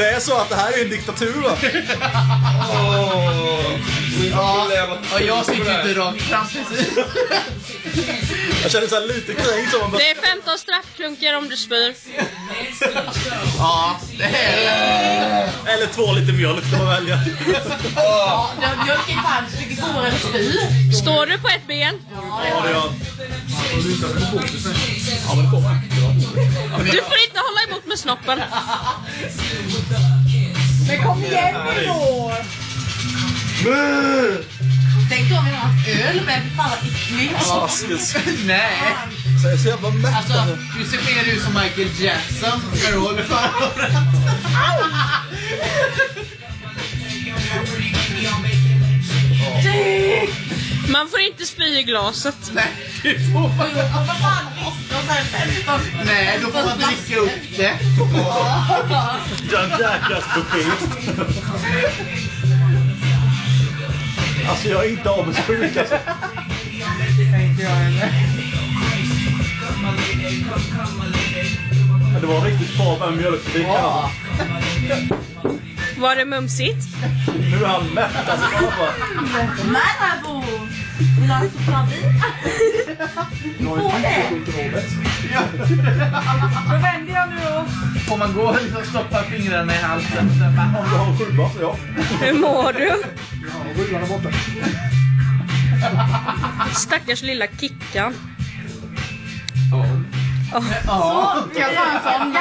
Det är så att det här är en diktatur, va? Ja, jag sitter inte rakt fram precis. Jag känner så här lite kränkt som man bara... Det är 15 straffklunkar om du spyr. Ja, det är det. Eller 2 liter mjölk ska man välja. Ja, mjölk är fan så mycket godare än spy. Står du på ett ben? Ja, det gör. Ja, men det kommer. Du får inte hålla emot med snoppen. Men kom igen nu då! Tänk då om vi har haft öl med, för fan vad äckligt. Nej. Så jag är så jävla mätt. Alltså, du ser mer ut som Michael Jackson när du håller för örat. Man får inte spy i glaset. Nej, du får man. Nej, då får man dricka upp det. Den jäklas buffé. Alltså jag är inte avundsjuk alltså. Inte jag heller. Det var riktigt bra med mjölkdricka. Ja. Var det mumsigt? Nu är han mätt alltså. Marabou! Vill du ha en chokladbit? Du får det! Då vänder jag nu då. Får man gå och liksom stoppa fingrarna i halsen? Om du har en 7, så ja. Hur mår du? Ja, 7 är borta. Stackars lilla Kickan. Ja. Så, jag tar en sån.